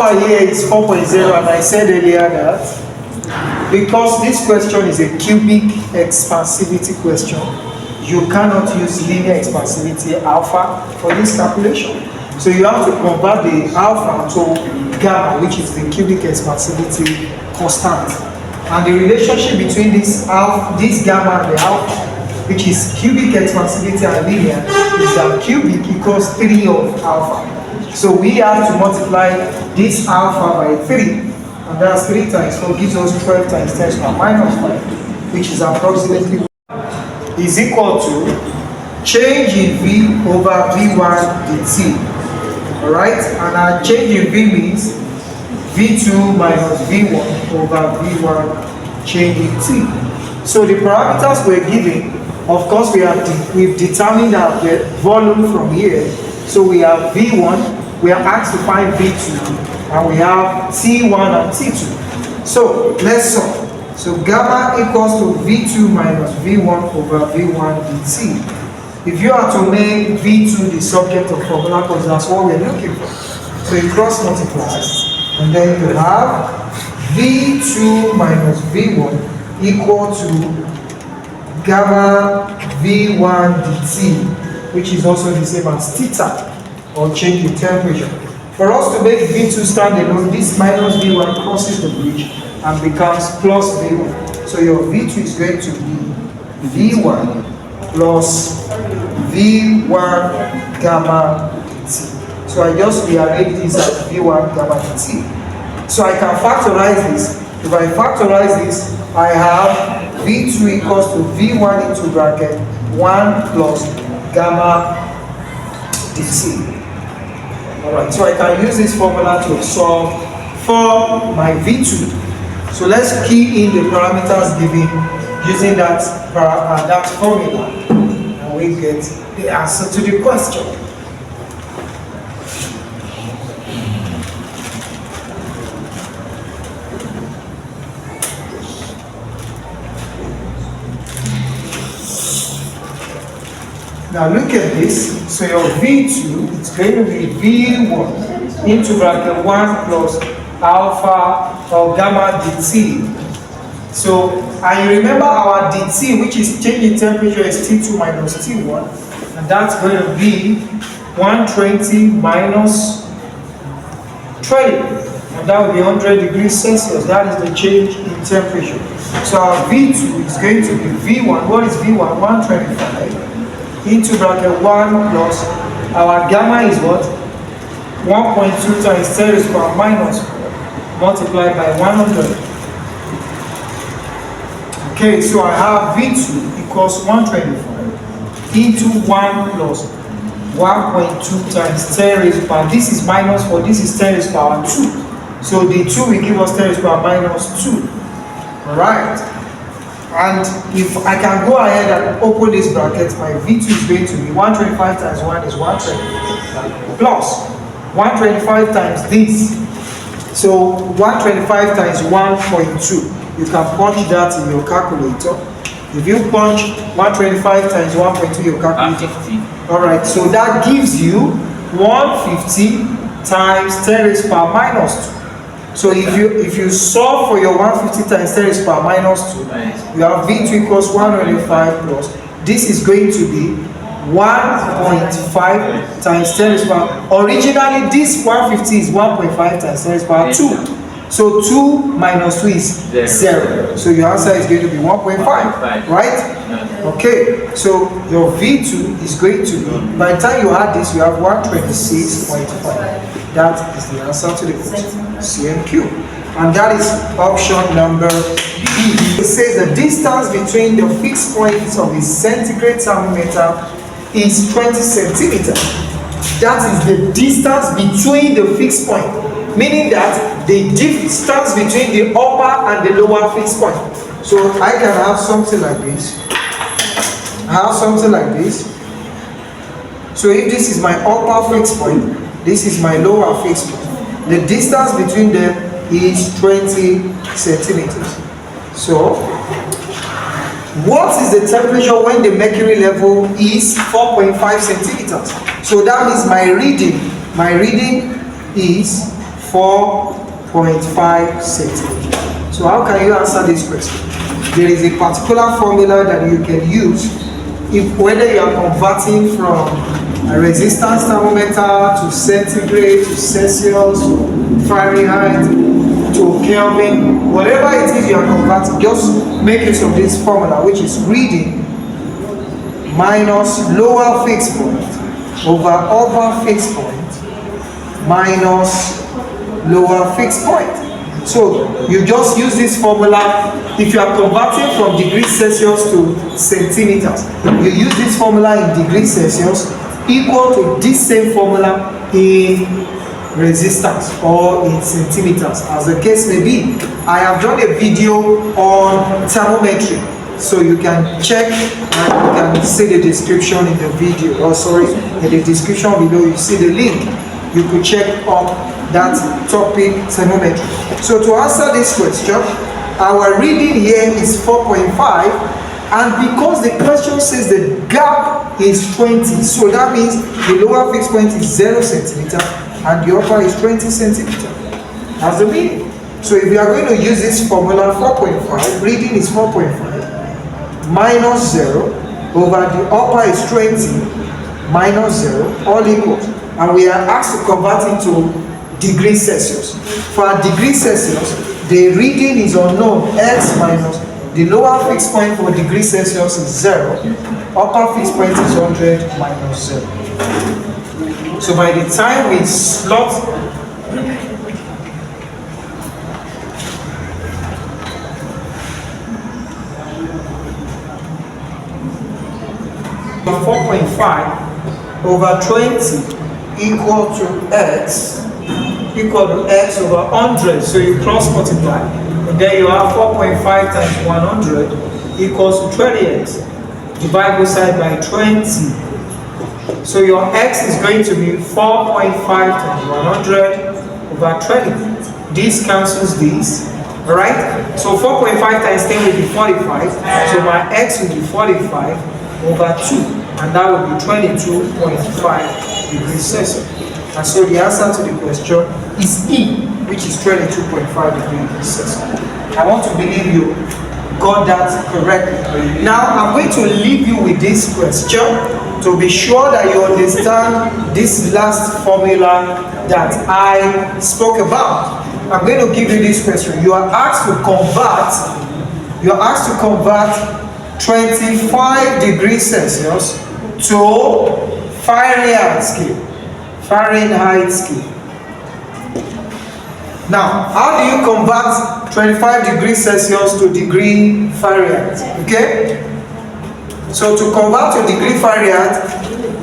alpha here is 4.0, and I said earlier that because this question is a cubic expansivity question, you cannot use linear expansivity alpha for this calculation. So you have to convert the alpha to gamma, which is the cubic expansivity constant. And the relationship between this gamma and the alpha, which is cubic expansivity and linear, is that cubic equals 3 of alpha. So we have to multiply this alpha by 3. And that's 3 times 4 gives us 12 times 10 to the minus 5, which is approximately is equal to change in V over V1 dt. Alright? And our change in V means V2 minus V1 over V1 change in T. So the parameters we're given, of course, we've determined our volume from here. So we have V1, we are asked to find V2, and we have T1 and T2. So let's solve. So gamma equals to V2 minus V1 over V1 dt. If you are to make V2 the subject of formula, because that's what we're looking for. So you cross multiply, and then you have V2 minus V1 equal to gamma V1 dt, which is also the same as theta, or change in temperature. For us to make V2 stand alone, this minus V1 crosses the bridge and becomes plus V1. So your V2 is going to be V1 plus V1 gamma dt. So I just rearrange this as V1 gamma dt. So I can factorize this. If I factorize this, I have V2 equals to V1 into bracket 1 plus gamma dt. Alright, so I can use this formula to solve for my V2. So let's key in the parameters given using that formula, and we get the answer to the question. Now look at this. So your V2 is going to be V1 into bracket 1 plus alpha or gamma dt. So, and you remember our dt, which is change in temperature, is T2 minus T1, and that's going to be 120 minus 20, and that will be 100 degrees Celsius. That is the change in temperature. So our V2 is going to be V1. What is V1? 125 into bracket 1 plus our gamma is what? 1.2 times 10 raised to the power minus 4 multiplied by 100. Okay, so I have V2 equals 125 into 1 plus 1.2 times 10 raised to the power. This is minus 4, this is 10 raised to the power 2. So the 2 will give us 10 raised to the power minus 2. Alright. And if I can go ahead and open this bracket, my V2 is going to be 125 times 1 is 120 plus 125 times this. So 125 times 1.2. You can punch that in your calculator. If you punch 125 times 1.2 your calculator. Alright, so that gives you 150 times 10 raised to the power minus 2. So if you solve for your 150 times 10 raised to the power minus 2, you have V2 equals 105 plus. This is going to be 1.5 times 10 raised to the power. Originally, this 150 is 1.5 times 10 raised to the power 2. So 2 minus 2 is 0. So your answer is going to be 1.5, right? Okay, so your V2 is going to be, by the time you add this, you have 126.5. That is the answer to the question, CMQ. And that is option number B. It says the distance between the fixed points of the centigrade thermometer is 20 centimeters. That is the distance between the fixed point, meaning that the distance between the upper and the lower fixed point. So I can have something like this. I have something like this. So if this is my upper fixed point, this is my lower fixed point. The distance between them is 20 centimeters. So, what is the temperature when the mercury level is 4.5 centimeters? So that means my reading is 4.5 centimeters. So how can you answer this question? There is a particular formula that you can use if whether you are converting from a resistance thermometer to centigrade, to Celsius, to Fahrenheit, to Kelvin, whatever it is you are converting, just make use of this formula, which is reading minus lower fixed point over upper fixed point minus lower fixed point. So you just use this formula. If you are converting from degrees Celsius to centimeters, you use this formula in degrees Celsius equal to this same formula in resistance or in centimeters, as the case may be. I have done a video on thermometry, so you can check and you can see the description in the video, or sorry, in the description below you see the link. You could check up that topic, thermometry. So to answer this question, our reading here is 4.5, and because the question says the gap is 20, so that means the lower fixed point is 0 centimeter and the upper is 20 centimeter. That's the meaning. So if you are going to use this formula, 4.5, reading is 4.5 minus 0 over the upper is 20 minus 0, all equals. And we are asked to convert it to degrees Celsius. For a degree Celsius, the reading is unknown, x minus the lower fixed point for degree Celsius is 0, upper fixed point is 100 minus 0. So by the time we slot the 4.5 over 20 equal to x over 100, so you cross multiply, and then you have 4.5 times 100 equals to 20x. Divide both sides by 20. So your x is going to be 4.5 times 100 over 20. This cancels this, alright? So 4.5 times 10 will be 45, so my x will be 45 over 2, and that will be 22.5 degrees Celsius. And so the answer to the question is E, which is 22.5 degrees Celsius. I want to believe you got that correctly. Now I'm going to leave you with this question to be sure that you understand this last formula that I spoke about. I'm going to give you this question. You are asked to convert 25 degrees Celsius to Fahrenheit scale. Now, how do you convert 25 degrees Celsius to degree Fahrenheit? Okay? So to convert to degree Fahrenheit,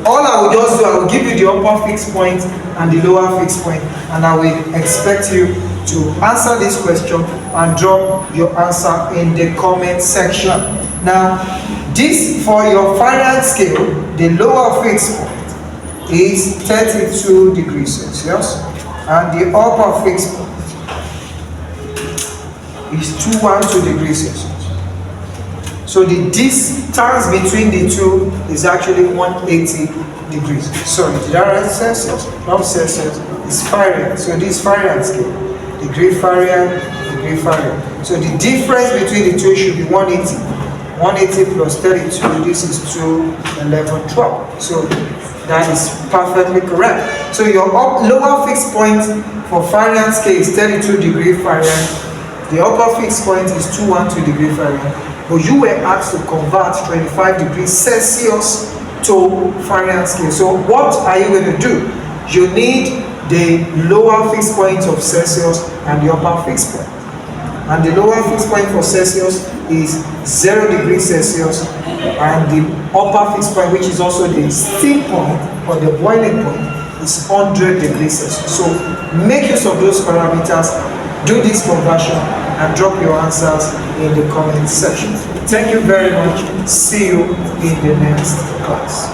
all I will just do, I will give you the upper fixed point and the lower fixed point, and I will expect you to answer this question and drop your answer in the comment section. Now, this for your Fahrenheit scale, the lower fixed point is 32 degrees Celsius, and the upper fixed point is 212 degrees Celsius. So the distance between the two is actually 180 degrees. Sorry, did I write Celsius? Not Celsius, it's Fahrenheit. So this Fahrenheit scale, degree Fahrenheit, degree Fahrenheit. So the difference between the two should be 180. 180 plus 32, this is 211, 12. So that is perfectly correct. So your lower fixed point for Fahrenheit scale is 32 degrees Fahrenheit. The upper fixed point is 212 degrees Fahrenheit. But you were asked to convert 25 degrees Celsius to Fahrenheit scale. So what are you going to do? You need the lower fixed point of Celsius and the upper fixed point. And the lower fixed point for Celsius is 0 degrees Celsius, and the upper fixed point, which is also the steam point or the boiling point, is 100 degrees Celsius. So make use of those parameters, do this conversion, and drop your answers in the comment section. Thank you very much. See you in the next class.